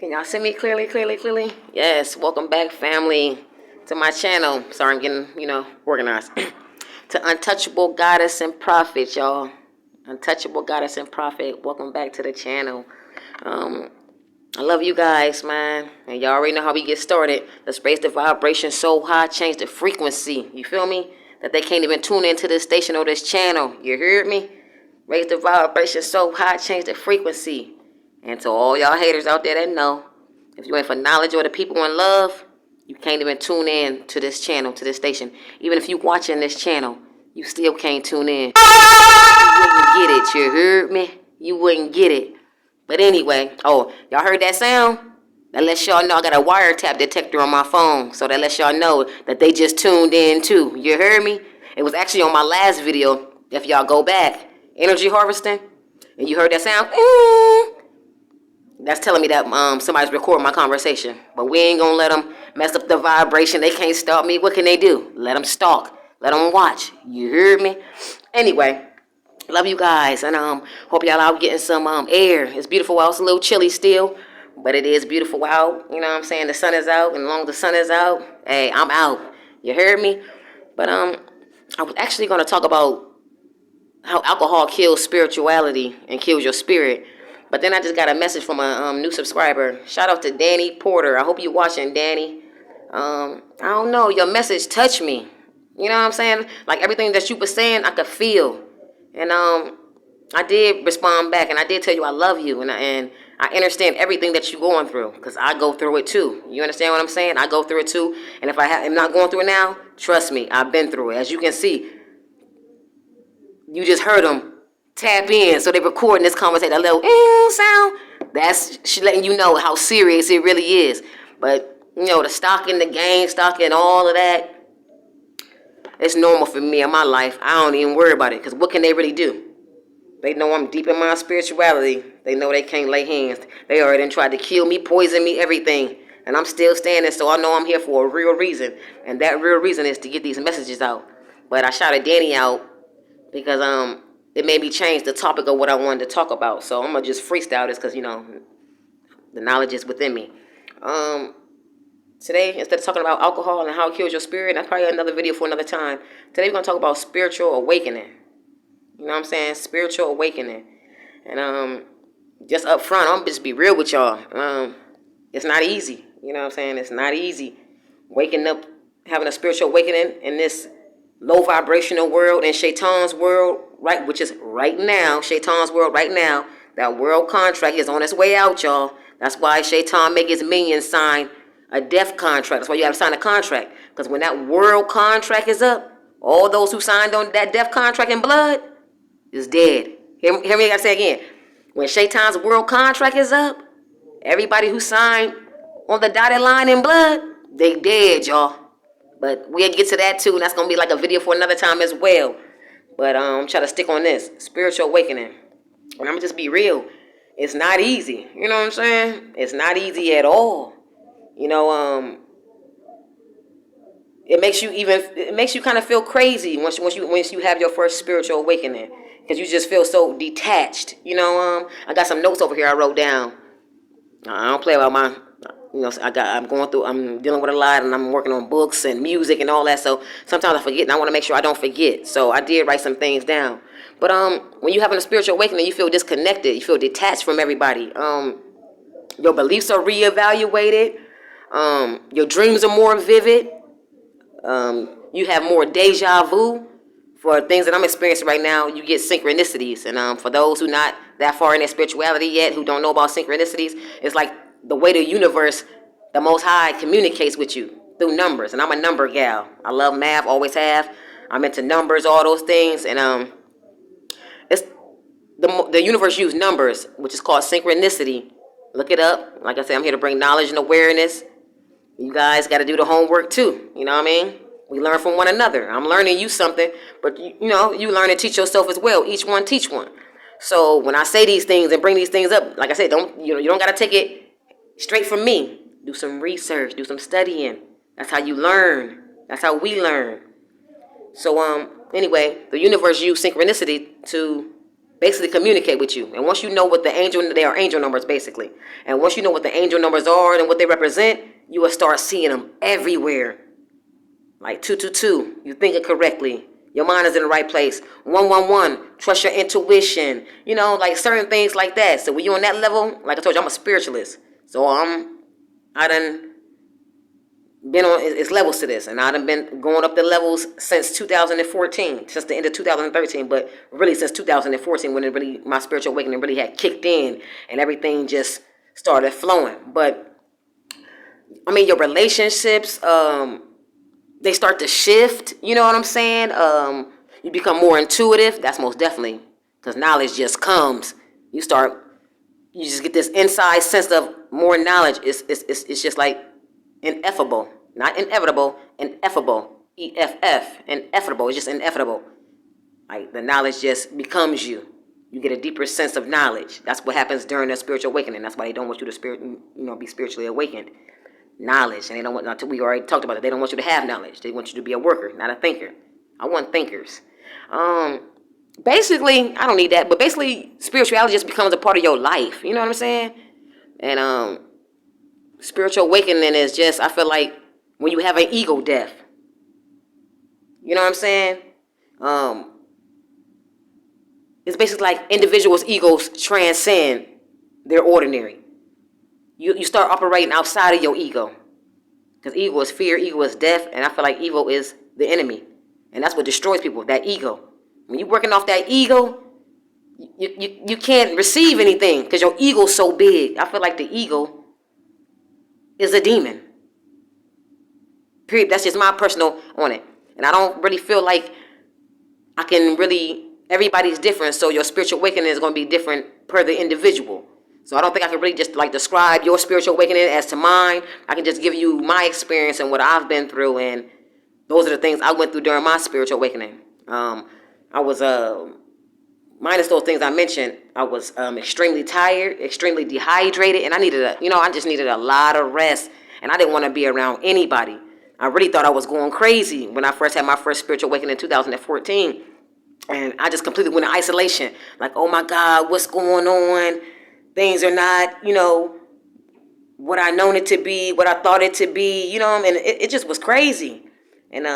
Can y'all see me clearly, clearly? Yes, welcome back, family, to my channel. Sorry, I'm getting, organized. To Untouchable Goddess and Prophet, y'all. Untouchable Goddess and Prophet. Welcome back to the channel. I love you guys, man. And y'all already know how we get started. Let's raise the vibration so high, change the frequency. You feel me? That they can't even tune into this station or this channel. You heard me? Raise the vibration so high, change the frequency. And to all y'all haters out there that know, if you ain't for knowledge or the people in love, you can't even tune in to this channel, to this station. Even if you watching this channel, you still can't tune in. You wouldn't get it, you heard me? You wouldn't get it. But anyway, y'all heard that sound? That lets y'all know I got a wiretap detector on my phone. So that lets y'all know that they just tuned in too. You heard me? It was actually on my last video, if y'all go back. Energy harvesting. And you heard that sound? That's telling me that somebody's recording my conversation. But we ain't gonna let them mess up the vibration. They can't stop me. What can they do? Let them stalk. Let them watch. You heard me? Anyway, love you guys. And hope y'all out getting some air. It's beautiful out. It's a little chilly still. But it is beautiful out. You know what I'm saying? The sun is out. And as long as the sun is out, hey, I'm out. You heard me? But I was actually going to talk about how alcohol kills spirituality and kills your spirit. But then I just got a message from a new subscriber. Shout out to Danny Porter. I hope you're watching, Danny. I don't know. Your message touched me. You know what I'm saying? Like everything that you were saying, I could feel. And I did respond back, and I did tell you I love you, and I understand everything that you're going through, because I go through it too. You understand what I'm saying? I go through it too. And if I'm not going through it now, trust me, I've been through it. As you can see, you just heard them tap in, so they recording this conversation, that little sound. She's letting you know how serious it really is. But the stalking, the gang stalking, all of that, it's normal for me in my life. I don't even worry about it, because what can they really do? They know I'm deep in my spirituality. They know they can't lay hands. They already tried to kill me, poison me, everything, and I'm still standing. So I know I'm here for a real reason, and that real reason is to get these messages out. But I shouted Danny out because it made me change the topic of what I wanted to talk about. So I'm gonna just freestyle this because the knowledge is within me. Today, instead of talking about alcohol and how it kills your spirit, that's probably another video for another time. Today we're gonna talk about spiritual awakening. You know what I'm saying? Spiritual awakening. And just up front, I'm just be real with y'all. It's not easy. You know what I'm saying? It's not easy waking up, having a spiritual awakening in this low vibrational world, in Shaitan's world, right, which is right now, Shaitan's world right now. That world contract is on its way out, y'all. That's why Shaitan make his minions sign a death contract. That's why you have to sign a contract. Because when that world contract is up, all those who signed on that death contract in blood is dead. Hear me, I gotta say again. When Shaitan's world contract is up, everybody who signed on the dotted line in blood, they dead, y'all. But we'll get to that too, and that's going to be like a video for another time as well. But try to stick on this. Spiritual awakening. And I'm going to just be real. It's not easy. You know what I'm saying? It's not easy at all. It makes you kind of feel crazy once you have your first spiritual awakening. Because you just feel so detached. I got some notes over here I wrote down. I don't play about my... I'm dealing with a lot, and I'm working on books and music and all that. So sometimes I forget, and I want to make sure I don't forget. So I did write some things down. But when you're having a spiritual awakening, you feel disconnected. You feel detached from everybody. Your beliefs are reevaluated. Your dreams are more vivid. You have more deja vu. For things that I'm experiencing right now, you get synchronicities. And for those who not that far in their spirituality yet, who don't know about synchronicities, it's like the way the universe, the Most High, communicates with you through numbers. And I'm a number gal. I love math, always have. I'm into numbers, all those things. And it's the universe uses numbers, which is called synchronicity. Look it up. Like I said, I'm here to bring knowledge and awareness. You guys got to do the homework too. You know what I mean? We learn from one another. I'm learning you something, but you learn and teach yourself as well. Each one teach one. So when I say these things and bring these things up, like I said, you don't got to take it straight from me. Do some research, do some studying. That's how you learn. That's how we learn. So anyway, the universe used synchronicity to basically communicate with you. And once you know what they are angel numbers basically. And once you know what the angel numbers are and what they represent, you will start seeing them everywhere. Like 222, you thinking correctly. Your mind is in the right place. 111, trust your intuition. You know, like certain things like that. So when you're on that level, like I told you, I'm a spiritualist. So I done been on, it's levels to this, and I done been going up the levels since 2014, since the end of 2013, but really since 2014 when it really, my spiritual awakening really had kicked in and everything just started flowing. But I mean, your relationships, they start to shift, you know what I'm saying? You become more intuitive, that's most definitely, because knowledge just comes. You just get this inside sense of more knowledge. It's just like ineffable, not inevitable, ineffable, EFF, ineffable. It's just inevitable. Like the knowledge just becomes you. You get a deeper sense of knowledge. That's what happens during the spiritual awakening. That's why they don't want you to be spiritually awakened. Knowledge, and they don't want. We already talked about it. They don't want you to have knowledge. They want you to be a worker, not a thinker. I want thinkers. Basically, I don't need that. But basically, spirituality just becomes a part of your life. You know what I'm saying? And spiritual awakening is just, I feel like, when you have an ego death. You know what I'm saying? It's basically like individuals' egos transcend their ordinary. You start operating outside of your ego. Because ego is fear, ego is death, and I feel like ego is the enemy. And that's what destroys people, that ego. When you're working off that ego, you can't receive anything because your ego's so big. I feel like the ego is a demon. Period. That's just my personal on it. And I don't really feel like I can really, everybody's different, so your spiritual awakening is going to be different per the individual. So I don't think I can really just like describe your spiritual awakening as to mine. I can just give you my experience and what I've been through, and those are the things I went through during my spiritual awakening. I was, minus those things I mentioned, I was extremely tired, extremely dehydrated, and I just needed a lot of rest, and I didn't want to be around anybody. I really thought I was going crazy when I first had my first spiritual awakening in 2014, and I just completely went in isolation. Like, oh my God, what's going on? Things are not, what I known it to be, what I thought it to be, and it just was crazy. And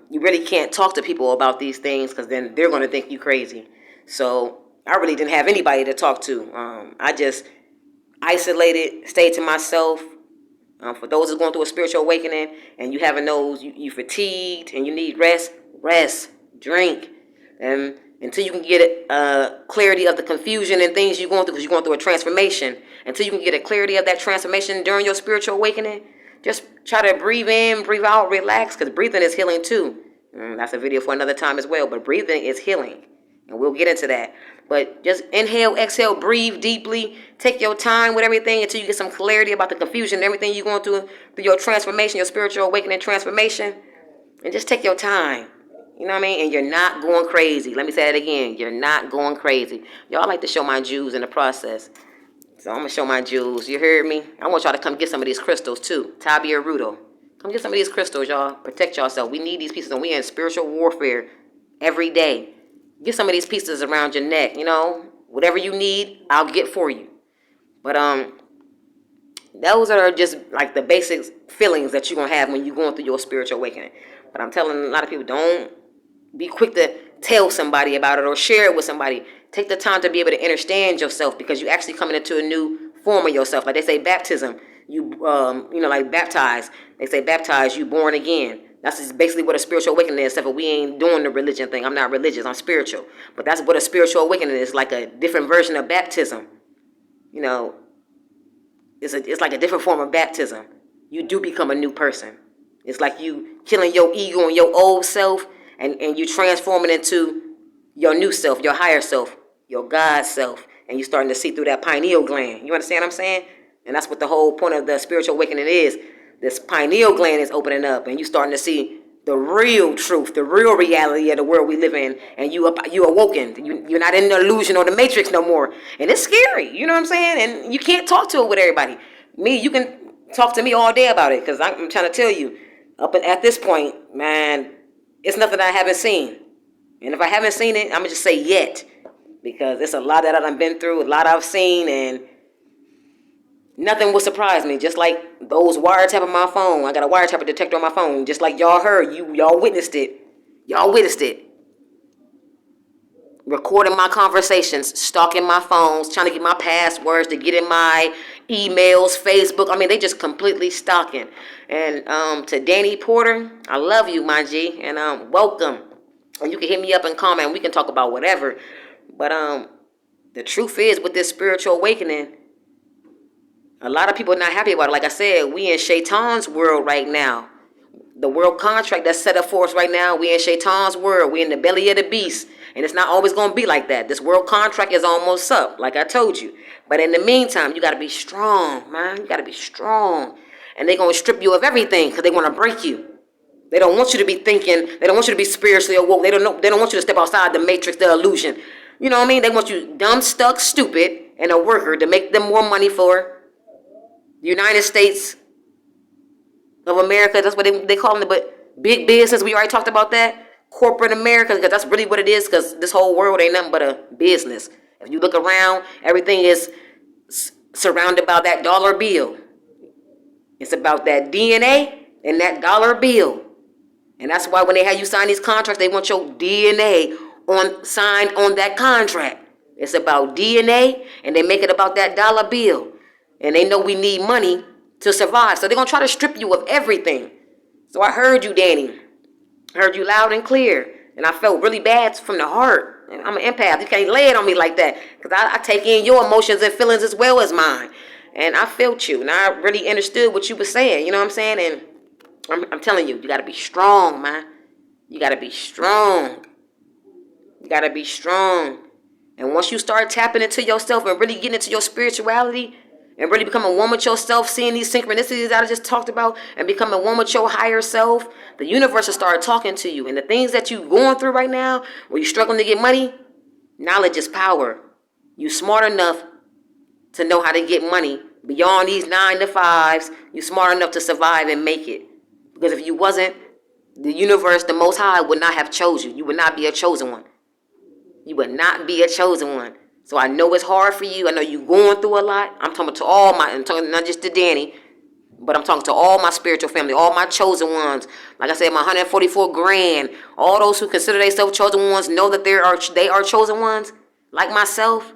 you really can't talk to people about these things because then they're going to think you crazy. So I really didn't have anybody to talk to. I just isolated, stayed to myself. For those who's going through a spiritual awakening and you having those, you fatigued and you need rest, drink. And until you can get clarity of the confusion and things you're going through, because you're going through a transformation, until you can get a clarity of that transformation during your spiritual awakening, just try to breathe in, breathe out, relax, because breathing is healing too. That's a video for another time as well, but breathing is healing, and we'll get into that. But just inhale, exhale, breathe deeply, take your time with everything until you get some clarity about the confusion and everything you're going through your transformation, your spiritual awakening transformation, and just take your time. You know what I mean? And you're not going crazy. Let me say that again. You're not going crazy. Y'all like to show my jewels in the process. So I'm going to show my jewels. You heard me? I want y'all to come get some of these crystals too. Tabia Rudo. Come get some of these crystals, y'all. Protect yourself. We need these pieces, and we in spiritual warfare every day. Get some of these pieces around your neck. Whatever you need, I'll get for you. But those are just like the basic feelings that you're going to have when you're going through your spiritual awakening. But I'm telling a lot of people, don't be quick to tell somebody about it or share it with somebody. Take the time to be able to understand yourself, because you're actually coming into a new form of yourself. Like they say baptism, like baptized. They say baptized, you born again. That's just basically what a spiritual awakening is, except for we ain't doing the religion thing. I'm not religious, I'm spiritual. But that's what a spiritual awakening is, like a different version of baptism. It's like a different form of baptism. You do become a new person. It's like you killing your ego and your old self, and you transform it into your new self, your higher self, your God self, and you're starting to see through that pineal gland. You understand what I'm saying? And that's what the whole point of the spiritual awakening is. This pineal gland is opening up, and you're starting to see the real truth, the real reality of the world we live in, and you awoken. You're not in the illusion or the matrix no more. And it's scary, you know what I'm saying? And you can't talk to it with everybody. Me, you can talk to me all day about it, because I'm trying to tell you, at this point, man, it's nothing I haven't seen. And if I haven't seen it, I'm going to just say yet. because it's a lot that I've been through, a lot I've seen, and nothing will surprise me. Just like those wiretap on my phone. I got a wiretap detector on my phone. Just like y'all heard, y'all witnessed it. Y'all witnessed it. Recording my conversations, stalking my phones, trying to get my passwords, to get in my emails, Facebook. I mean, they just completely stalking. And to Danny Porter, I love you, my G, and welcome. And you can hit me up and comment. We can talk about whatever. But the truth is, with this spiritual awakening, a lot of people are not happy about it. Like I said, we in Shaitan's world right now. The world contract that's set up for us right now, we in Shaitan's world. We in the belly of the beast. And it's not always going to be like that. This world contract is almost up, like I told you. But in the meantime, you got to be strong, man. You got to be strong. And they're going to strip you of everything because they want to break you. They don't want you to be thinking. They don't want you to be spiritually awoke. They don't want you to step outside the matrix, the illusion. You know what I mean? They want you dumb, stuck, stupid, and a worker to make them more money for the United States of America. That's what they call them. But big business, we already talked about that. Corporate America, because that's really what it is, because this whole world ain't nothing but a business. If you look around, everything is surrounded by that dollar bill. It's about that DNA and that dollar bill. And that's why when they have you sign these contracts, they want your DNA signed on that contract. It's about DNA, and they make it about that dollar bill. And they know we need money to survive. So they're going to try to strip you of everything. So I heard you, Danny. I heard you loud and clear. And I felt really bad from the heart. And I'm an empath. You can't lay it on me like that. Because I take in your emotions and feelings as well as mine. And I felt you. And I really understood what you were saying. You know what I'm saying? And I'm telling you, you got to be strong, man. You got to be strong. You got to be strong. And once you start tapping into yourself and really getting into your spirituality and really becoming one with yourself, seeing these synchronicities that I just talked about and becoming one with your higher self, the universe will start talking to you. And the things that you're going through right now, where you're struggling to get money, knowledge is power. You're smart enough to know how to get money. Beyond these 9 to 5s, you're smart enough to survive and make it. Because if you wasn't, the universe, the Most High, would not have chosen you. You would not be a chosen one. You would not be a chosen one. So I know it's hard for you. I know you're going through a lot. I'm talking to I'm talking not just to Danny, but I'm talking to all my spiritual family, all my chosen ones. Like I said, my 144 grand. All those who consider themselves chosen ones know that they are chosen ones. Like myself,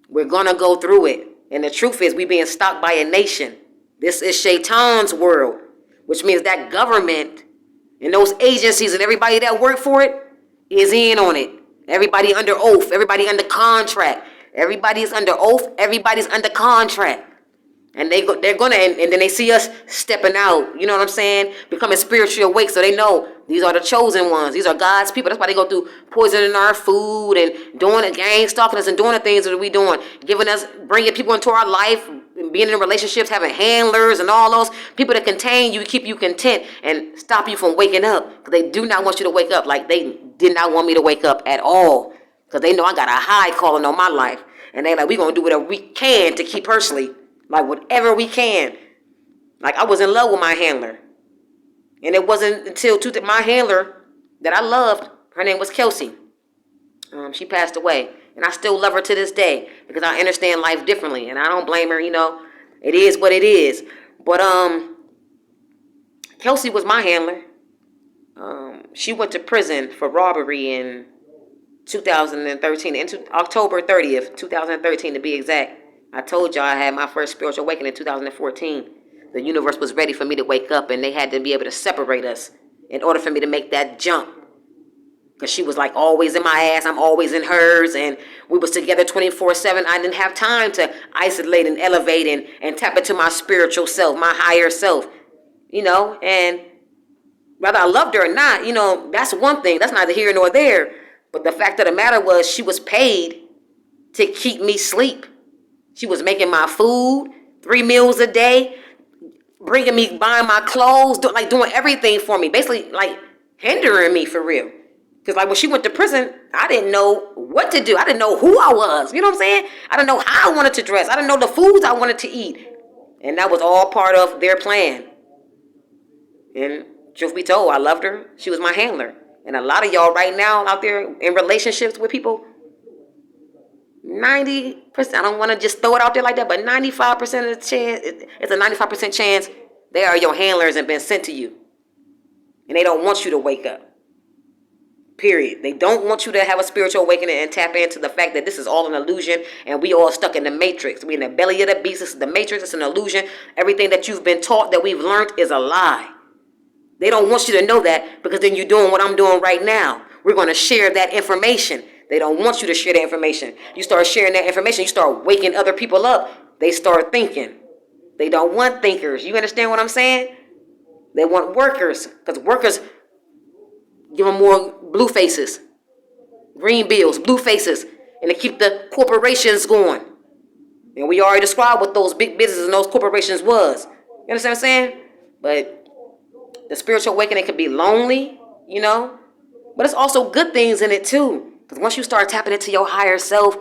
we're gonna go through it. And the truth is, we being stalked by a nation. This is Shaitan's world, which means that government and those agencies and everybody that work for it is in on it. Everybody under oath. Everybody under contract. Everybody is under oath. Everybody's under contract. And they're gonna, and then they see us stepping out. You know what I'm saying? Becoming spiritually awake, so they know these are the chosen ones. These are God's people. That's why they go through poisoning our food and doing the gang stalking us and doing the things that we doing, bringing people into our life, being in relationships, having handlers and all those people that contain you, keep you content and stop you from waking up. Because they do not want you to wake up. Like they did not want me to wake up at all. Because they know I got a high calling on my life. And they like, we going to do whatever we can to keep her asleep. Like whatever we can. Like I was in love with my handler. And it wasn't until my handler that I loved, her name was Kelsey. She passed away. And I still love her to this day. Because I understand life differently. And I don't blame her, you know. It is what it is. But Kelsey was my handler. She went to prison for robbery in 2013. October 30th, 2013 to be exact. I told y'all I had my first spiritual awakening in 2014. The universe was ready for me to wake up, and they had to be able to separate us in order for me to make that jump. Because she was like always in my ass, I'm always in hers, and we was together 24/7. I didn't have time to isolate and elevate and tap into my spiritual self, my higher self, you know. And whether I loved her or not, you know, that's one thing. That's neither here nor there. But the fact of the matter was she was paid to keep me asleep. She was making my food, 3 meals a day, buying my clothes, doing everything for me. Basically, like, hindering me for real. Because, like, when she went to prison, I didn't know what to do. I didn't know who I was. You know what I'm saying? I didn't know how I wanted to dress. I didn't know the foods I wanted to eat. And that was all part of their plan. And truth be told, I loved her. She was my handler. And a lot of y'all right now out there in relationships with people, 90%, I don't want to just throw it out there like that, but 95% of the chance, it's a 95% chance they are your handlers and been sent to you. And they don't want you to wake up. Period. They don't want you to have a spiritual awakening and tap into the fact that this is all an illusion and we all stuck in the matrix. We in the belly of the beast. This is the matrix. It's an illusion. Everything that you've been taught, that we've learned, is a lie. They don't want you to know that, because then you're doing what I'm doing right now. We're going to share that information. They don't want you to share that information. You start sharing that information, you start waking other people up. They start thinking. They don't want thinkers. You understand what I'm saying? They want workers, because workers give them more blue faces, green bills, blue faces, and to keep the corporations going. And we already described what those big businesses and those corporations was. You understand what I'm saying? But the spiritual awakening can be lonely, you know, but it's also good things in it too. Because once you start tapping into your higher self,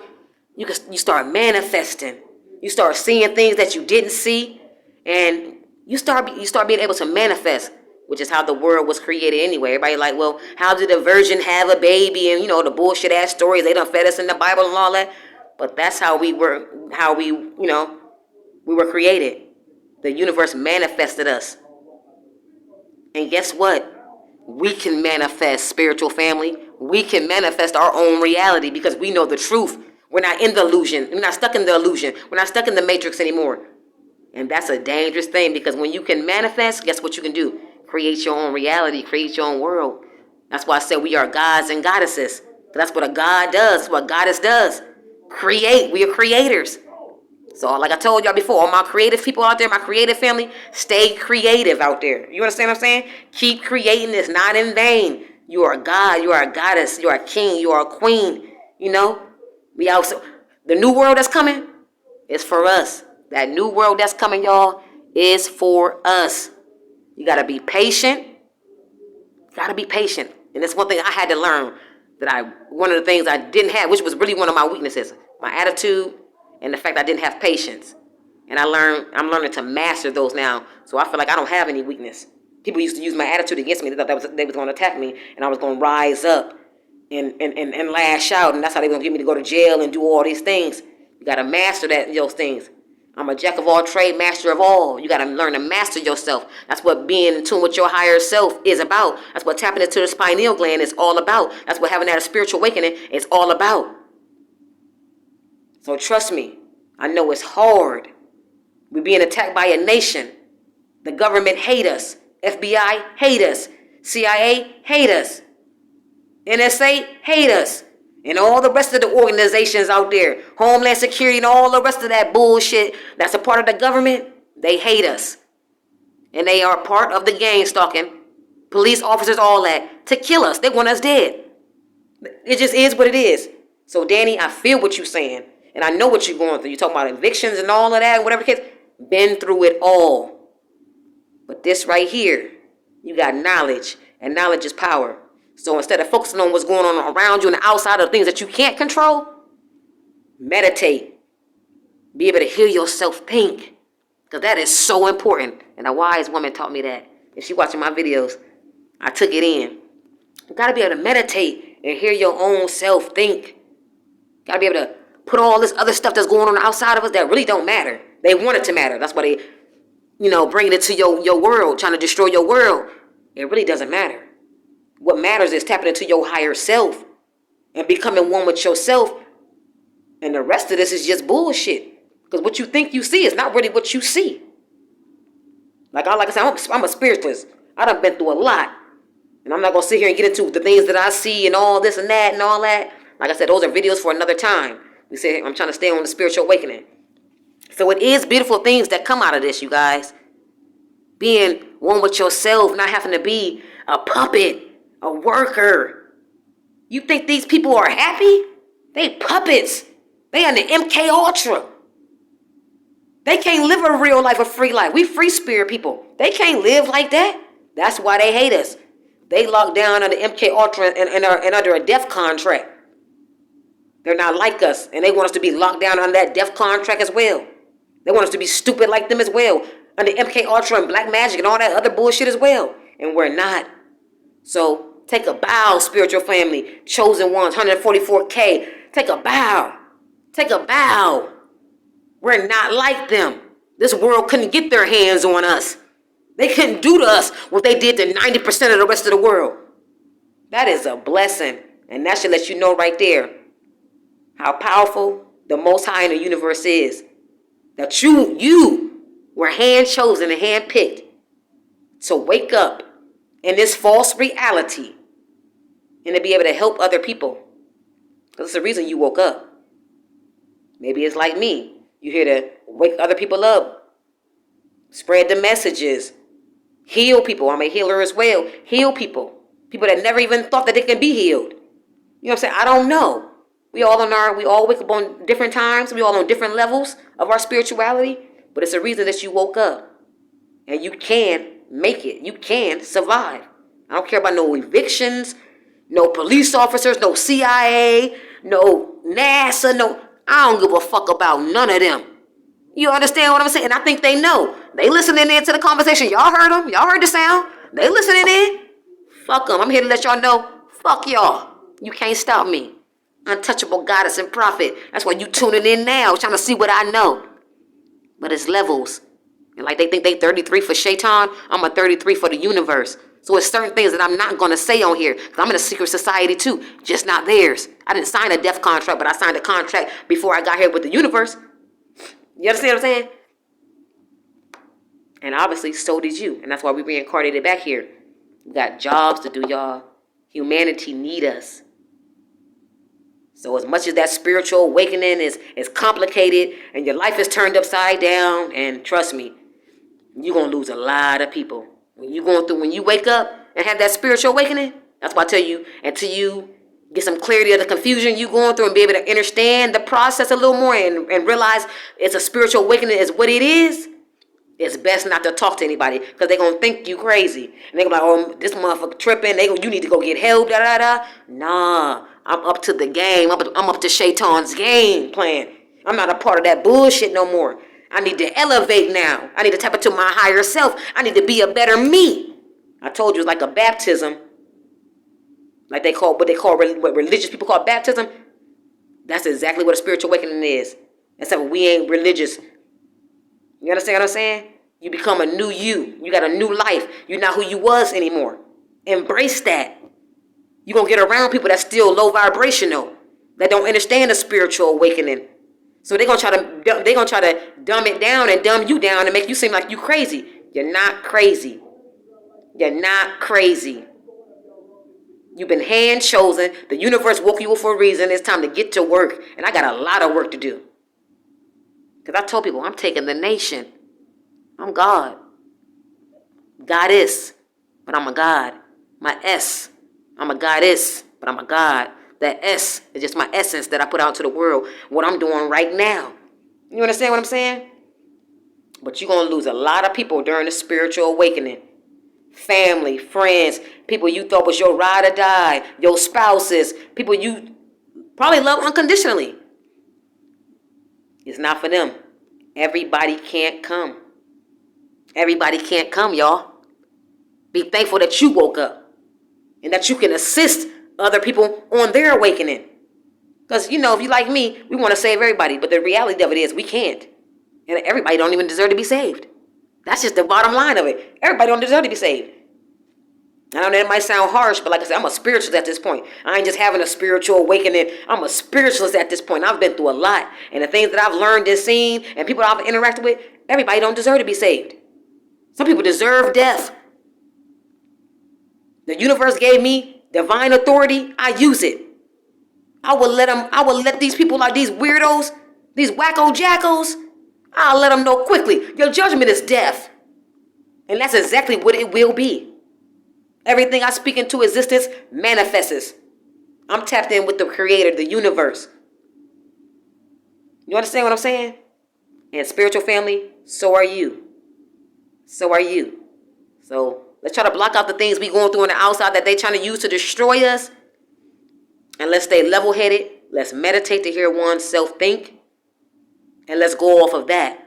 you start manifesting. You start seeing things that you didn't see, and you start being able to manifest, which is how the world was created anyway. Everybody like, well, how did a virgin have a baby? And, you know, the bullshit ass stories they done fed us in the Bible and all that. But that's how we were created. The universe manifested us. And guess what? We can manifest, spiritual family. We can manifest our own reality because we know the truth. We're not in the illusion. We're not stuck in the illusion. We're not stuck in the matrix anymore. And that's a dangerous thing, because when you can manifest, guess what you can do? Create your own reality, create your own world. That's why I said we are gods and goddesses. That's what a god does, that's what a goddess does. Create. We are creators. So like I told y'all before, all my creative people out there, my creative family, stay creative out there. You understand what I'm saying? Keep creating. This not in vain. You are a god, you are a goddess, you are a king, you are a queen. You know? We also, the new world that's coming is for us. That new world that's coming, y'all, is for us. You got to be patient. Got to be patient. And that's one thing I had to learn, one of the things I didn't have, which was really one of my weaknesses, my attitude and the fact I didn't have patience. And I'm learning to master those now. So I feel like I don't have any weakness. People used to use my attitude against me. They thought they was going to attack me, and I was going to rise up and lash out. And that's how they were going to get me to go to jail and do all these things. You got to master those things. I'm a jack of all trade, master of all. You got to learn to master yourself. That's what being in tune with your higher self is about. That's what tapping into the pineal gland is all about. That's what having that spiritual awakening is all about. So trust me, I know it's hard. We're being attacked by a nation. The government hate us. FBI hate us. CIA hate us. NSA hate us. And all the rest of the organizations out there, Homeland Security and all the rest of that bullshit that's a part of the government, they hate us. And they are part of the gang stalking, police officers, all that, to kill us. They want us dead. It just is what it is. So, Danny, I feel what you're saying. And I know what you're going through. You're talking about evictions and all of that, whatever the case. Been through it all. But this right here, you got knowledge. And knowledge is power. So instead of focusing on what's going on around you and the outside of things that you can't control, meditate. Be able to hear yourself think. Because that is so important. And a wise woman taught me that. If she watching my videos, I took it in. You got to be able to meditate and hear your own self think. Got to be able to put all this other stuff that's going on outside of us that really don't matter. They want it to matter. That's why they, bringing it to your world, trying to destroy your world. It really doesn't matter. What matters is tapping into your higher self and becoming one with yourself. And the rest of this is just bullshit. Because what you think you see is not really what you see. Like I said, I'm a spiritualist. I done been through a lot. And I'm not going to sit here and get into the things that I see and all this and that and all that. Like I said, those are videos for another time. We say I'm trying to stay on the spiritual awakening. So it is beautiful things that come out of this, you guys. Being one with yourself, not having to be a puppet. A worker. You think these people are happy? They puppets. They on the MK Ultra. They can't live a real life, a free life. We free spirit people. They can't live like that. That's why they hate us. They locked down under MK Ultra and are under a death contract. They're not like us, and they want us to be locked down on that death contract as well. They want us to be stupid like them as well, under MK Ultra and black magic and all that other bullshit as well. And we're not. So take a bow, spiritual family, chosen ones, 144K. Take a bow. Take a bow. We're not like them. This world couldn't get their hands on us. They couldn't do to us what they did to 90% of the rest of the world. That is a blessing. And that should let you know right there how powerful the Most High in the universe is. That you were hand chosen and hand picked to wake up in this false reality and to be able to help other people. That's the reason you woke up. Maybe it's like me. You're here to wake other people up, spread the messages, heal people. I'm a healer as well. Heal people. People that never even thought that they can be healed. You know what I'm saying? I don't know. We all wake up on different times. We all on different levels of our spirituality. But it's a reason that you woke up. And you can make it. You can survive. I don't care about no evictions, no police officers, no CIA, no NASA, no... I don't give a fuck about none of them. You understand what I'm saying? And I think they know. They listening in to the conversation. Y'all heard them. Y'all heard the sound. They listening in. Fuck them. I'm here to let y'all know. Fuck y'all. You can't stop me. Untouchable goddess and prophet. That's why you tuning in now, trying to see what I know. But it's levels. And like they think they 33 for Shaitan, I'm a 33 for the universe. So it's certain things that I'm not going to say on here. Because I'm in a secret society too, just not theirs. I didn't sign a death contract, but I signed a contract before I got here with the universe. You understand what I'm saying? And obviously, so did you. And that's why we reincarnated back here. We got jobs to do, y'all. Humanity need us. So as much as that spiritual awakening is complicated and your life is turned upside down, and trust me, you're going to lose a lot of people. When you wake up and have that spiritual awakening, that's why I tell you, until you get some clarity of the confusion you going through and be able to understand the process a little more and realize it's a spiritual awakening is what it is, it's best not to talk to anybody because they're going to think you crazy. And they're going to be like, oh, this motherfucker tripping. You need to go get help, da-da-da. Nah, I'm up to the game. I'm up to Shaitan's game plan. I'm not a part of that bullshit no more. I need to elevate now. I need to tap into my higher self. I need to be a better me. I told you it's like a baptism. Like what religious people call baptism. That's exactly what a spiritual awakening is. Except we ain't religious. You understand what I'm saying? You become a new you. You got a new life. You're not who you was anymore. Embrace that. You're going to get around people that's still low vibrational, that don't understand the spiritual awakening. So they're going to try to dumb it down and dumb you down and make you seem like you crazy. You're not crazy. You're not crazy. You've been hand chosen. The universe woke you up for a reason. It's time to get to work. And I got a lot of work to do. Because I told people, I'm taking the nation. I'm God. Goddess, but I'm a God. My S, I'm a goddess, but I'm a God. That S is just my essence that I put out to the world. What I'm doing right now. You understand what I'm saying? But you're going to lose a lot of people during the spiritual awakening. Family, friends, people you thought was your ride or die, your spouses, people you probably love unconditionally. It's not for them. Everybody can't come. Everybody can't come, y'all. Be thankful that you woke up and that you can assist other people on their awakening. Because, if you like me, we want to save everybody. But the reality of it is we can't. And everybody don't even deserve to be saved. That's just the bottom line of it. Everybody don't deserve to be saved. I know that might sound harsh, but like I said, I'm a spiritualist at this point. I ain't just having a spiritual awakening. I'm a spiritualist at this point. I've been through a lot. And the things that I've learned and seen and people I've interacted with, everybody don't deserve to be saved. Some people deserve death. The universe gave me divine authority. I use it. I will let these people, like these weirdos, these wacko jackos, I'll let them know quickly. Your judgment is death. And that's exactly what it will be. Everything I speak into existence manifests. I'm tapped in with the creator, the universe. You understand what I'm saying? And spiritual family, so are you. So are you. So let's try to block out the things we going through on the outside that they trying to use to destroy us. And let's stay level-headed. Let's meditate to hear oneself think. And let's go off of that.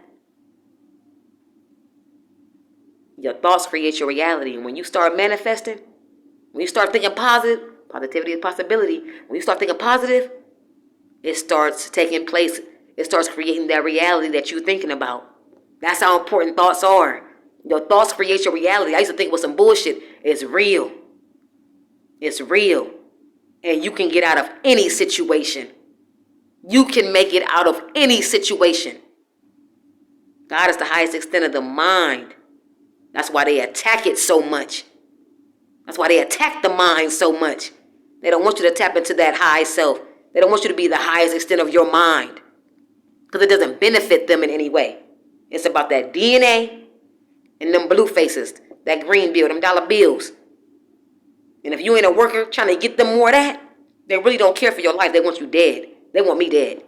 Your thoughts create your reality. And when you start manifesting, when you start thinking positive, positivity is possibility. When you start thinking positive, it starts taking place. It starts creating that reality that you're thinking about. That's how important thoughts are. Your thoughts create your reality. I used to think it was some bullshit. It's real. It's real. And you can get out of any situation. You can make it out of any situation. God is the highest extent of the mind. That's why they attack it so much. That's why they attack the mind so much. They don't want you to tap into that high self. They don't want you to be the highest extent of your mind. Because it doesn't benefit them in any way. It's about that DNA and them blue faces, that green bill, them dollar bills. And if you ain't a worker trying to get them more of that, they really don't care for your life. They want you dead. They want me dead.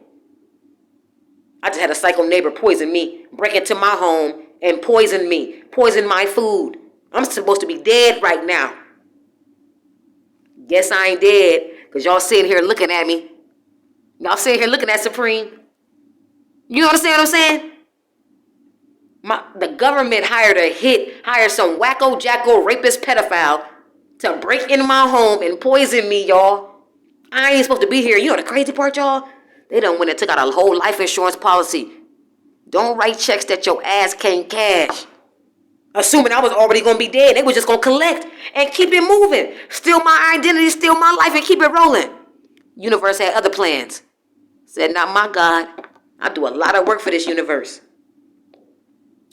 I just had a psycho neighbor poison me, break into my home and poison me, poison my food. I'm supposed to be dead right now. Guess I ain't dead, because y'all sitting here looking at me. Y'all sitting here looking at Supreme. You understand what I'm saying? The government hired some wacko, jacko, rapist, pedophile to break into my home and poison me, y'all. I ain't supposed to be here. You know the crazy part, y'all? They done went and took out a whole life insurance policy. Don't write checks that your ass can't cash. Assuming I was already going to be dead. They was just going to collect and keep it moving. Steal my identity, steal my life, and keep it rolling. Universe had other plans. Said, not my God. I do a lot of work for this universe.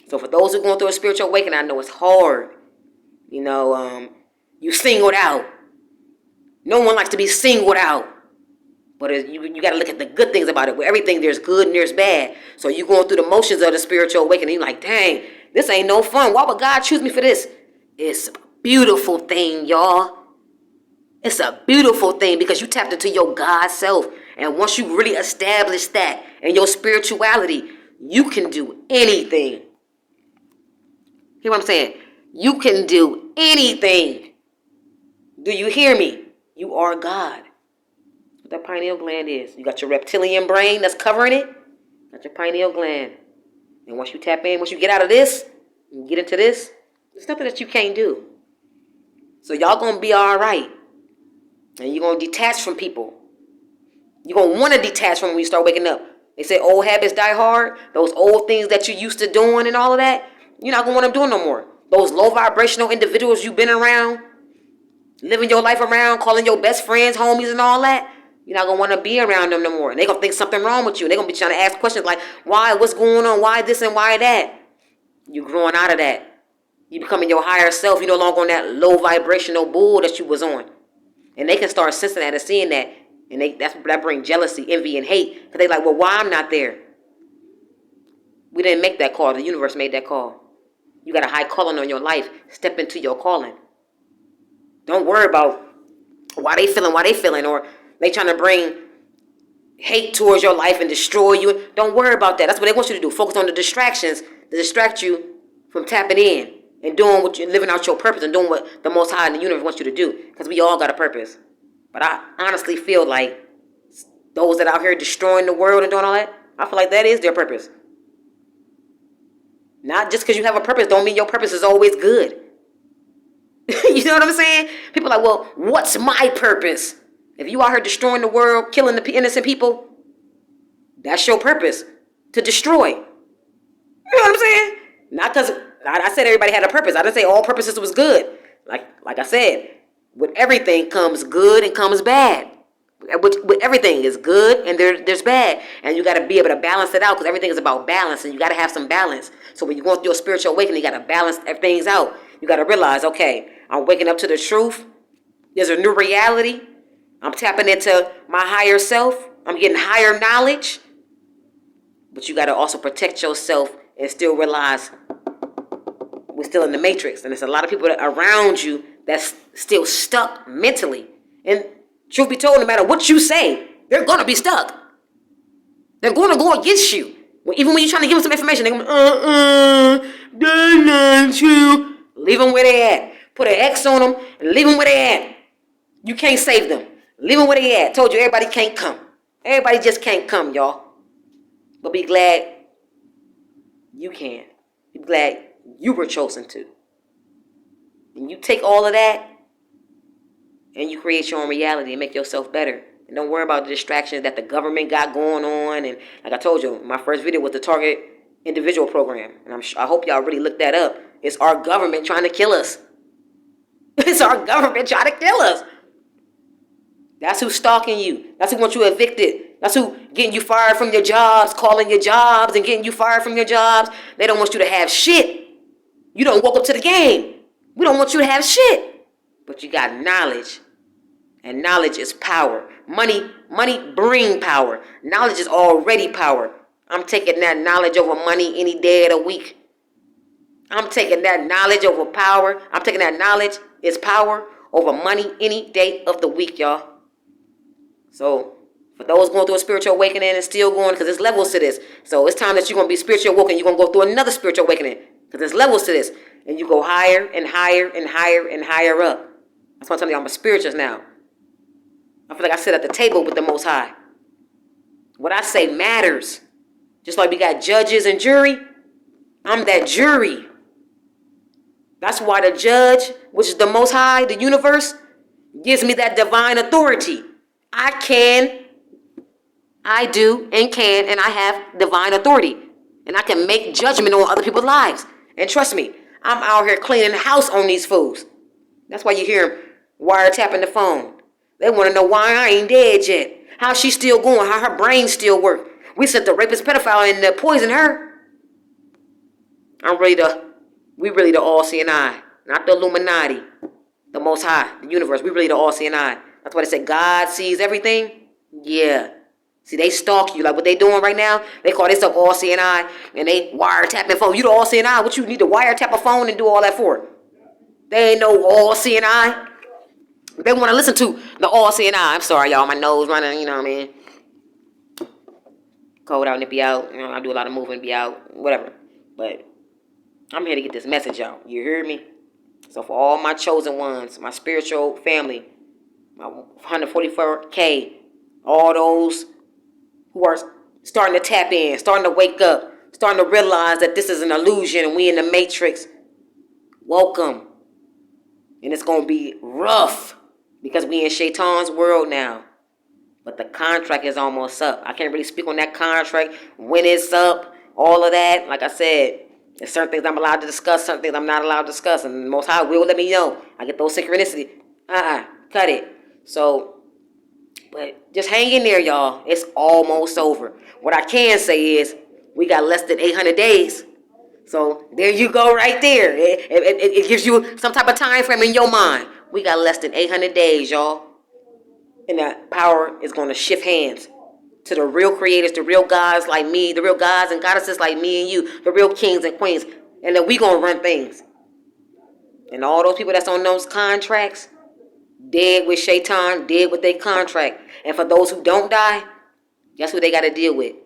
So for those who are going through a spiritual awakening, I know it's hard. You singled out. No one likes to be singled out. But you got to look at the good things about it. Where everything, there's good and there's bad. So you're going through the motions of the spiritual awakening. You're like, dang, this ain't no fun. Why would God choose me for this? It's a beautiful thing, y'all. It's a beautiful thing because you tapped into your God self. And once you really establish that and your spirituality, you can do anything. Hear what I'm saying? You can do anything. Do you hear me? You are God. That's what that pineal gland is. You got your reptilian brain that's covering it. Got your pineal gland. And once you tap in, once you get out of this, and get into this, there's nothing that you can't do. So y'all gonna be all right. And you're gonna detach from people. You're gonna want to detach from when you start waking up. They say old habits die hard. Those old things that you used to doing and all of that, you're not gonna want them doing no more. Those low vibrational individuals you've been around, living your life around, calling your best friends, homies and all that, you're not gonna want to be around them no more. And they're gonna think something wrong with you. They're gonna be trying to ask questions like, why, what's going on, why this and why that? You're growing out of that. You becoming your higher self. You're no longer on that low vibrational bull that you was on. And they can start sensing that and seeing that. And that brings jealousy, envy, and hate. Because they like, well, why I'm not there? We didn't make that call. The universe made that call. You got a high calling on your life. Step into your calling. Don't worry about why they feeling, or they trying to bring hate towards your life and destroy you. Don't worry about that. That's what they want you to do. Focus on the distractions to distract you from tapping in and doing what you're living out your purpose and doing what the Most High in the universe wants you to do. Because we all got a purpose. But I honestly feel like those that are out here destroying the world and doing all that, I feel like that is their purpose. Not just because you have a purpose don't mean your purpose is always good. You know what I'm saying? People are like, well, what's my purpose? If you out here destroying the world, killing the innocent people, that's your purpose, to destroy. You know what I'm saying? Not because I said everybody had a purpose. I didn't say all purposes was good. Like I said, with everything comes good and comes bad. With everything is good and there's bad. And you got to be able to balance it out because everything is about balance and you got to have some balance. So when you go through your spiritual awakening, you got to balance things out. You got to realize, okay, I'm waking up to the truth. There's a new reality. I'm tapping into my higher self. I'm getting higher knowledge. But you got to also protect yourself and still realize we're still in the matrix. And there's a lot of people around you that's still stuck mentally. And truth be told, no matter what you say, they're going to be stuck. They're going to go against you. Even when you're trying to give them some information, they're going to that's not true. Leave them where they at. Put an X on them and leave them where they at. You can't save them. Leave them where they at. Told you everybody can't come. Everybody just can't come, y'all. But be glad you can. Be glad you were chosen to. And you take all of that and you create your own reality and make yourself better. And don't worry about the distractions that the government got going on. And like I told you, my first video was the Target Individual Program. And I hope y'all really look that up. It's our government trying to kill us. It's our government trying to kill us. That's who's stalking you. That's who wants you evicted. That's who getting you fired from your jobs, calling your jobs and getting you fired from your jobs. They don't want you to have shit. You don't woke up to the game. We don't want you to have shit. But you got knowledge. And knowledge is power. Money bring power. Knowledge is already power. I'm taking that knowledge over money any day of the week. I'm taking that knowledge over power. I'm taking that knowledge is power over money any day of the week, y'all. So, for those going through a spiritual awakening and still going, because there's levels to this. So, it's time that you're going to be spiritual awakening. You're going to go through another spiritual awakening. Because there's levels to this. And you go higher and higher and higher and higher up. That's why I'm telling you, I'm a spiritualist now. I feel like I sit at the table with the Most High. What I say matters. Just like we got judges and jury, I'm that jury. That's why the judge, which is the Most High, the universe, gives me that divine authority. I do, and I have divine authority. And I can make judgment on other people's lives. And trust me, I'm out here cleaning the house on these fools. That's why you hear them wiretapping the phone. They want to know why I ain't dead yet. How she's still going, how her brain still work. We sent the rapist pedophile in to poison her. We really the all-seeing eye. Not the Illuminati. The Most High, the universe. We really the all-seeing eye. That's why they say God sees everything. Yeah. See, they stalk you. Like what they doing right now, they call themselves all-seeing eye. And they wiretapping phone. You the all-seeing eye. What you need to wiretap a phone and do all that for? They ain't no all-seeing eye. They want to listen to the all-seeing eye. I'm sorry, y'all. My nose running, you know what I mean? Cold out and it be out. You know, I do a lot of moving and be out. Whatever. But I'm here to get this message out. You hear me? So for all my chosen ones, my spiritual family, my 144K, all those who are starting to tap in, starting to wake up, starting to realize that this is an illusion and we in the matrix, welcome. And it's going to be rough because we in Shaitan's world now. But the contract is almost up. I can't really speak on that contract, when it's up, all of that. Like I said, there's certain things I'm allowed to discuss, certain things I'm not allowed to discuss. And the Most High will let me know. I get those synchronicity. Cut it. So, but just hang in there, y'all. It's almost over. What I can say is we got less than 800 days. So there you go right there. It gives you some type of time frame in your mind. We got less than 800 days, y'all. And that power is going to shift hands to the real creators, the real gods like me, the real gods and goddesses like me and you, the real kings and queens. And then we going to run things. And all those people that's on those contracts, dead with Shaitan, dead with their contract. And for those who don't die, guess who they got to deal with?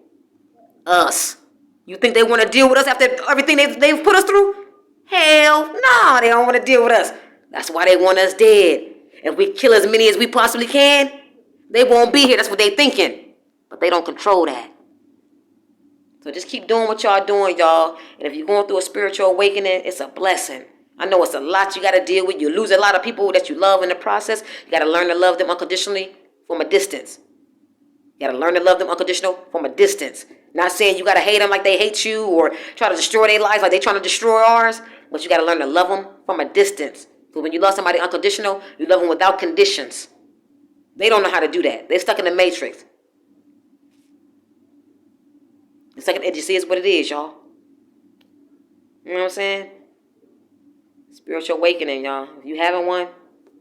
Us. You think they want to deal with us after everything they've put us through? Hell no, they don't want to deal with us. That's why they want us dead. If we kill as many as we possibly can, they won't be here. That's what they thinking. But they don't control that. So just keep doing what y'all doing, y'all. And if you're going through a spiritual awakening, it's a blessing. I know it's a lot you got to deal with. You lose a lot of people that you love in the process. You got to learn to love them unconditionally from a distance. You got to learn to love them unconditional from a distance. Not saying you got to hate them like they hate you or try to destroy their lives like they trying to destroy ours. But you got to learn to love them from a distance. Because when you love somebody unconditional, you love them without conditions. They don't know how to do that. They're stuck in the matrix. The second edge, you see, is what it is, y'all. You know what I'm saying? Spiritual awakening, y'all. If you haven't one,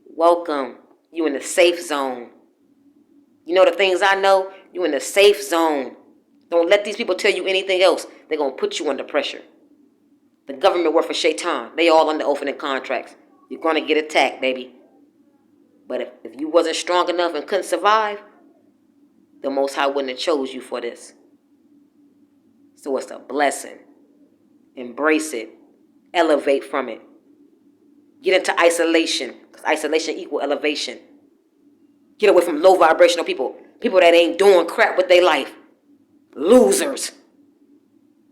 welcome. You in the safe zone. You know the things I know? You in the safe zone. Don't let these people tell you anything else. They're going to put you under pressure. The government work for Shaitan. They all under opening contracts. You're going to get attacked, baby. But if you wasn't strong enough and couldn't survive, the Most High wouldn't have chose you for this. So it's a blessing. Embrace it. Elevate from it. Get into isolation. Because isolation equals elevation. Get away from low vibrational people. People that ain't doing crap with their life. Losers.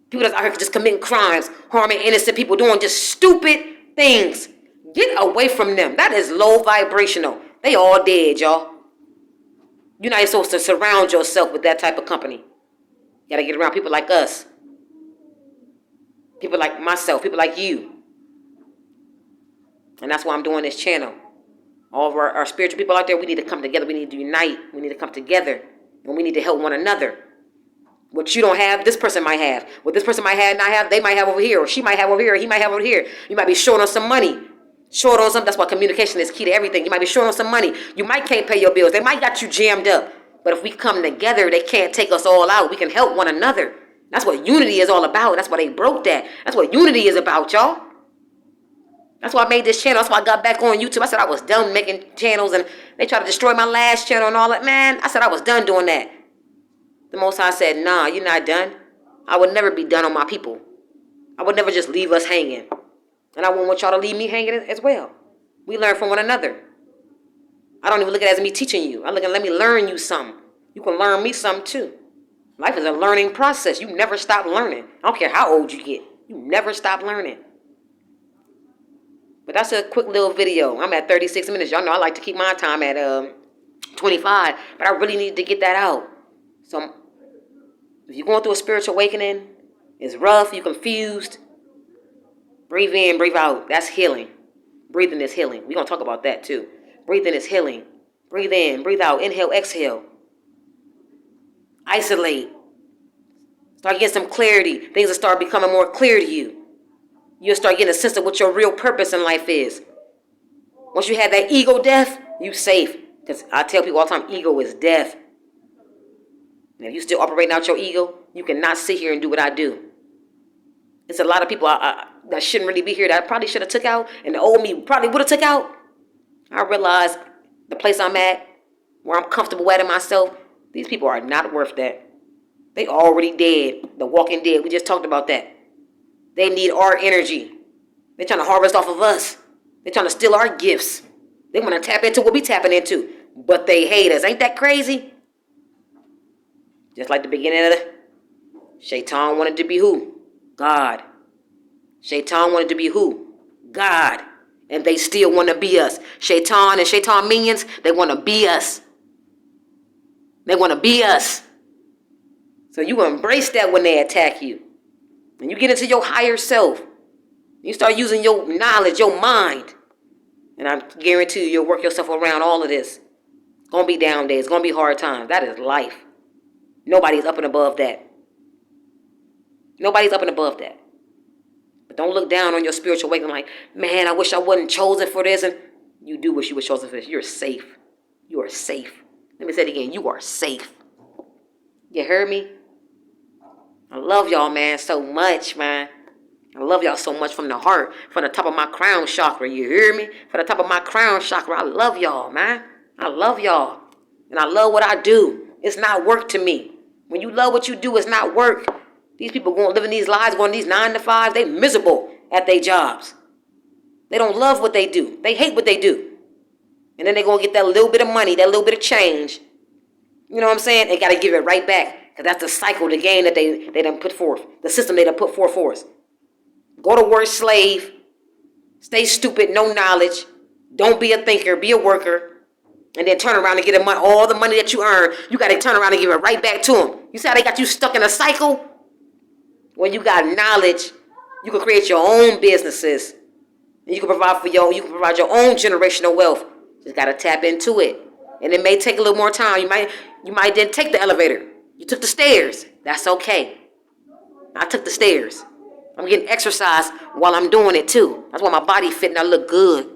People that's out here just committing crimes, harming innocent people, doing just stupid things. Get away from them. That is low vibrational. They all dead, y'all. You're not supposed to surround yourself with that type of company. You gotta get around people like us. People like myself, people like you. And that's why I'm doing this channel. All of our spiritual people out there, we need to come together. We need to unite. We need to come together. And we need to help one another. What you don't have, this person might have. What this person might have, not have, they might have over here. Or she might have over here. Or he might have over here. You might be short on some money. Short on something. That's why communication is key to everything. You might be short on some money. You might can't pay your bills. They might got you jammed up. But if we come together, they can't take us all out. We can help one another. That's what unity is all about. That's why they broke that. That's what unity is about, y'all. That's why I made this channel. That's why I got back on YouTube. I said I was done making channels, and they tried to destroy my last channel and all that. Man, I said I was done doing that. The Most High said, nah, you're not done. I would never be done on my people. I would never just leave us hanging. And I wouldn't want y'all to leave me hanging as well. We learn from one another. I don't even look at it as me teaching you. I look at let me learn you something. You can learn me something too. Life is a learning process. You never stop learning. I don't care how old you get. You never stop learning. But that's a quick little video. I'm at 36 minutes. Y'all know I like to keep my time at 25. But I really need to get that out. So if you're going through a spiritual awakening, it's rough, you're confused, breathe in, breathe out. That's healing. Breathing is healing. We're going to talk about that too. Breathing is healing. Breathe in, breathe out. Inhale, exhale. Isolate. Start getting some clarity. Things will start becoming more clear to you. You'll start getting a sense of what your real purpose in life is. Once you have that ego death, you safe. Because I tell people all the time, ego is death. And if you still operating out your ego, you cannot sit here and do what I do. It's a lot of people that shouldn't really be here that I probably should have took out, and the old me probably would have took out. I realized the place I'm at, where I'm comfortable at in myself, these people are not worth that. They already dead. The walking dead. We just talked about that. They need our energy. They're trying to harvest off of us. They're trying to steal our gifts. They want to tap into what we tapping into. But they hate us. Ain't that crazy? Just like the beginning of the... Shaitan wanted to be who? God. Shaitan wanted to be who? God. And they still want to be us. Shaitan and Shaitan minions, they want to be us. They want to be us. So you embrace that when they attack you. And you get into your higher self. You start using your knowledge, your mind. And I guarantee you'll work yourself around all of this. It's going to be down days. It's going to be hard times. That is life. Nobody's up and above that. Nobody's up and above that. But don't look down on your spiritual awakening like, man, I wish I wasn't chosen for this. And you do wish you were chosen for this. You're safe. You are safe. Let me say it again. You are safe. You heard me? I love y'all, man, so much, man. I love y'all so much from the heart, from the top of my crown chakra. You hear me? From the top of my crown chakra, I love y'all, man. I love y'all. And I love what I do. It's not work to me. When you love what you do, it's not work. These people going living these lives, going these 9 to 5, they miserable at their jobs. They don't love what they do. They hate what they do. And then they're going to get that little bit of money, that little bit of change. You know what I'm saying? They got to give it right back. Because that's the cycle, the game that they done put forth. The system they done put forth for us. Go to work slave. Stay stupid, no knowledge. Don't be a thinker, be a worker. And then turn around and get all the money that you earn. You got to turn around and give it right back to them. You see how they got you stuck in a cycle? When you got knowledge, you can create your own businesses. And you can provide your own generational wealth. Just got to tap into it. And it may take a little more time. You might then take the elevator. You took the stairs. That's okay. I took the stairs. I'm getting exercise while I'm doing it too. That's why my body fit and I look good.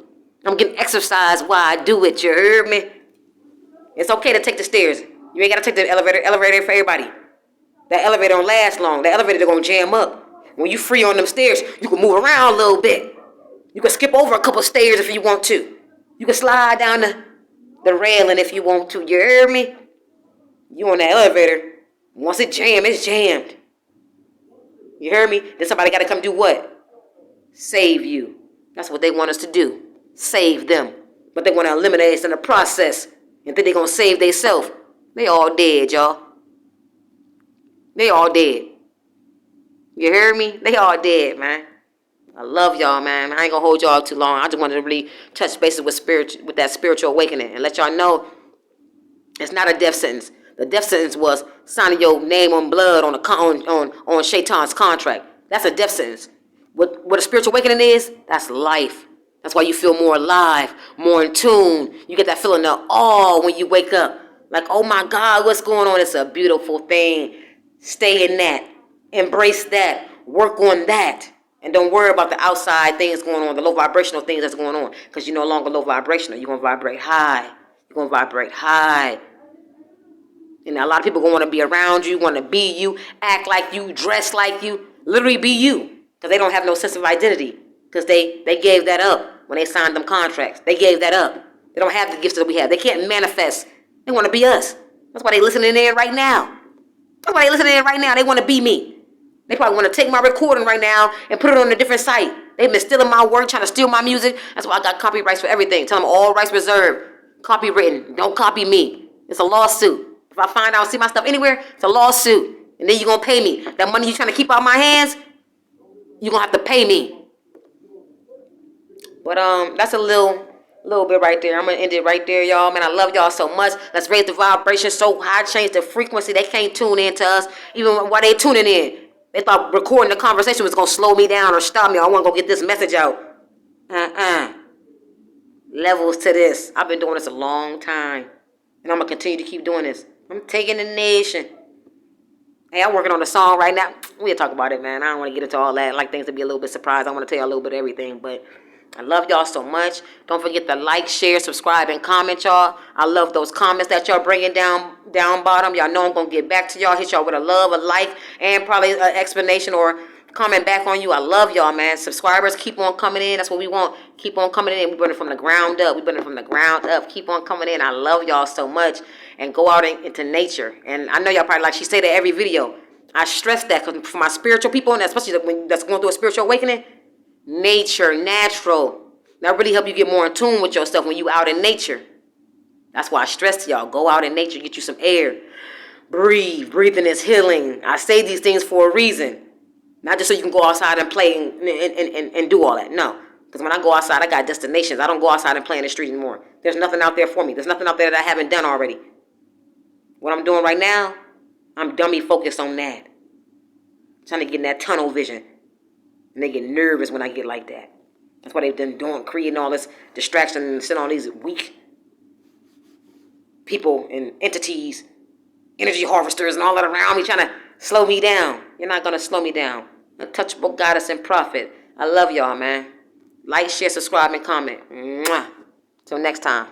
I'm getting exercise while I do it. You heard me? It's okay to take the stairs. You ain't got to take the elevator. Elevator for everybody. That elevator don't last long. That elevator going to jam up. When you free on them stairs, you can move around a little bit. You can skip over a couple stairs if you want to. You can slide down the railing if you want to. You heard me? You on that elevator. Once it jams, it's jammed. You heard me? Then somebody got to come do what? Save you. That's what they want us to do. Save them. But they want to eliminate us in the process. And think they're going to save themselves. They all dead, y'all. They all dead. You hear me? They all dead, man. I love y'all, man. I ain't going to hold y'all too long. I just wanted to really touch bases with that spiritual awakening and let y'all know It's not a death sentence. The death sentence was signing your name on blood on on Shaitan's contract. That's a death sentence. What a spiritual awakening is, that's life. That's why you feel more alive, more in tune. You get that feeling of awe when you wake up. Like, oh my God, what's going on? It's a beautiful thing. Stay in that. Embrace that. Work on that. And don't worry about the outside things going on, the low vibrational things that's going on. Because you're no longer low vibrational. You're going to vibrate high. You're going to vibrate high. And a lot of people going to want to be around you, want to be you, act like you, dress like you, literally be you. Because they don't have no sense of identity. Because they gave that up when they signed them contracts. They gave that up. They don't have the gifts that we have. They can't manifest. They want to be us. That's why they listening in right now. That's why they listening in right now. They want to be me. They probably want to take my recording right now and put it on a different site. They've been stealing my work, trying to steal my music. That's why I got copyrights for everything. Tell them all rights reserved. Copywritten. Don't copy me. It's a lawsuit. If I find out, see my stuff anywhere, it's a lawsuit. And then you're going to pay me. That money you're trying to keep out of my hands, you're going to have to pay me. But that's a little bit right there. I'm going to end it right there, y'all. Man, I love y'all so much. Let's raise the vibration so high, change the frequency. They can't tune in to us, even while they tuning in. They thought recording the conversation was going to slow me down or stop me. I want to go get this message out. Levels to this. I've been doing this a long time. And I'm going to continue to keep doing this. I'm taking the nation. Hey, I'm working on a song right now. We'll talk about it, man. I don't want to get into all that. I like things to be a little bit surprised. I want to tell you a little bit of everything. But I love y'all so much. Don't forget to like, share, subscribe, and comment, y'all. I love those comments that y'all bringing down bottom. Y'all know I'm going to get back to y'all. Hit y'all with a love, a like, and probably an explanation or comment back on you. I love y'all, man. Subscribers, keep on coming in. That's what we want. Keep on coming in. We're burning from the ground up. We're burning from the ground up. Keep on coming in. I love y'all so much. And go out into nature. And I know y'all probably like she say that every video. I stress that because for my spiritual people, and especially when that's going through a spiritual awakening, nature, natural. That really help you get more in tune with yourself when you out in nature. That's why I stress to y'all. Go out in nature. Get you some air. Breathe. Breathing is healing. I say these things for a reason. Not just so you can go outside and play and do all that. No. Because when I go outside, I got destinations. I don't go outside and play in the street anymore. There's nothing out there for me. There's nothing out there that I haven't done already. What I'm doing right now, I'm dummy focused on that. Trying to get in that tunnel vision. And they get nervous when I get like that. That's why they've been doing, creating all this distraction and sending all these weak people and entities, energy harvesters and all that around me trying to slow me down. You're not going to slow me down. Untouchable goddess and prophet. I love y'all, man. Like, share, subscribe, and comment. Mwah. Till next time.